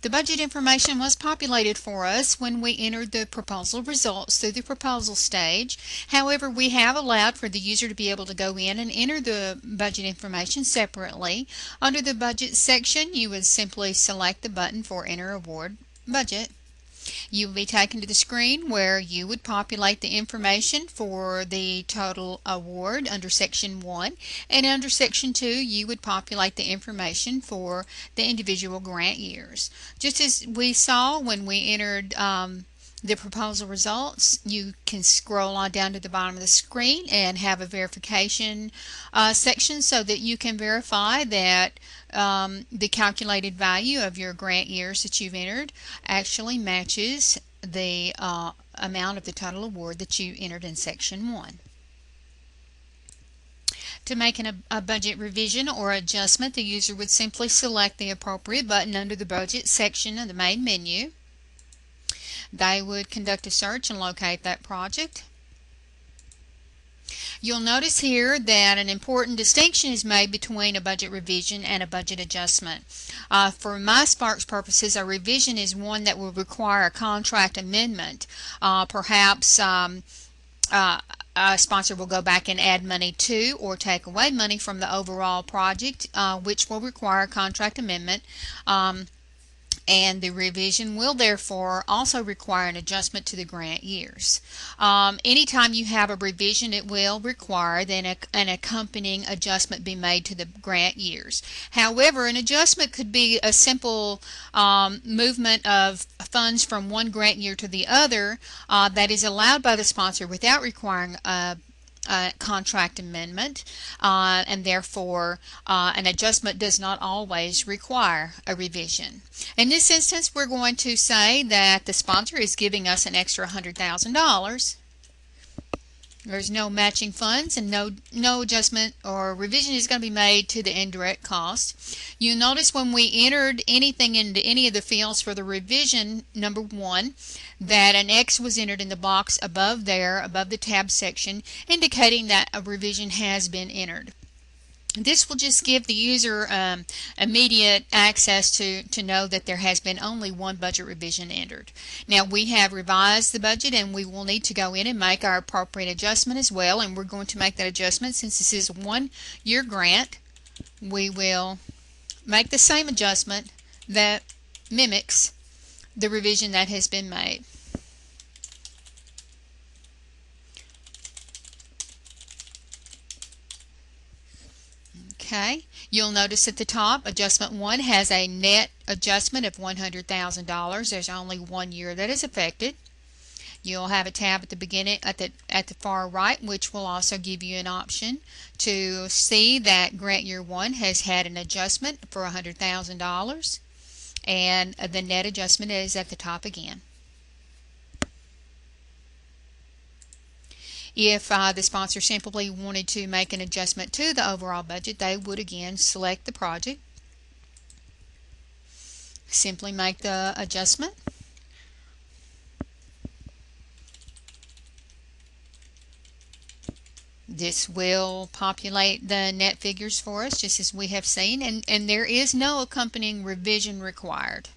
The budget information was populated for us when we entered the proposal results through the proposal stage. However, we have allowed for the user to be able to go in and enter the budget information separately. Under the budget section, you would simply select the button for Enter Award Budget. You will be taken to the screen where you would populate the information for the total award under Section 1, and under Section 2 you would populate the information for the individual grant years. Just as we saw when we entered the proposal results, you can scroll on down to the bottom of the screen and have a verification section so that you can verify that the calculated value of your grant years that you've entered actually matches the amount of the total award that you entered in Section 1. To make a budget revision or adjustment, the user would simply select the appropriate button under the budget section of the main menu. They would conduct a search and locate that project. You'll notice here that an important distinction is made between a budget revision and a budget adjustment. For MySpark's purposes, a revision is one that will require a contract amendment. Perhaps a sponsor will go back and add money to or take away money from the overall project, which will require a contract amendment. And the revision will therefore also require an adjustment to the grant years. Anytime you have a revision, it will require then an accompanying adjustment be made to the grant years. However, an adjustment could be a simple movement of funds from one grant year to the other that is allowed by the sponsor without requiring a contract amendment, and therefore an adjustment does not always require a revision. In this instance, we're going to say that the sponsor is giving us an extra $100,000. There's no matching funds and no adjustment or revision is going to be made to the indirect cost. You notice when we entered anything into any of the fields for the revision number 1 that an X was entered in the box above there, above the tab section, indicating that a revision has been entered. This will just give the user immediate access to know that there has been only one budget revision entered. Now we have revised the budget and we will need to go in and make our appropriate adjustment as well, and we're going to make that adjustment since this is a one-year grant. We will make the same adjustment that mimics the revision that has been made. Okay, you'll notice at the top, adjustment 1 has a net adjustment of $100,000. There's only 1 year that is affected. You'll have a tab at the beginning, at the far right, which will also give you an option to see that grant year 1 has had an adjustment for $100,000, and the net adjustment is at the top again. If the sponsor simply wanted to make an adjustment to the overall budget, they would again select the project, simply make the adjustment. This will populate the net figures for us just as we have seen, and there is no accompanying revision required.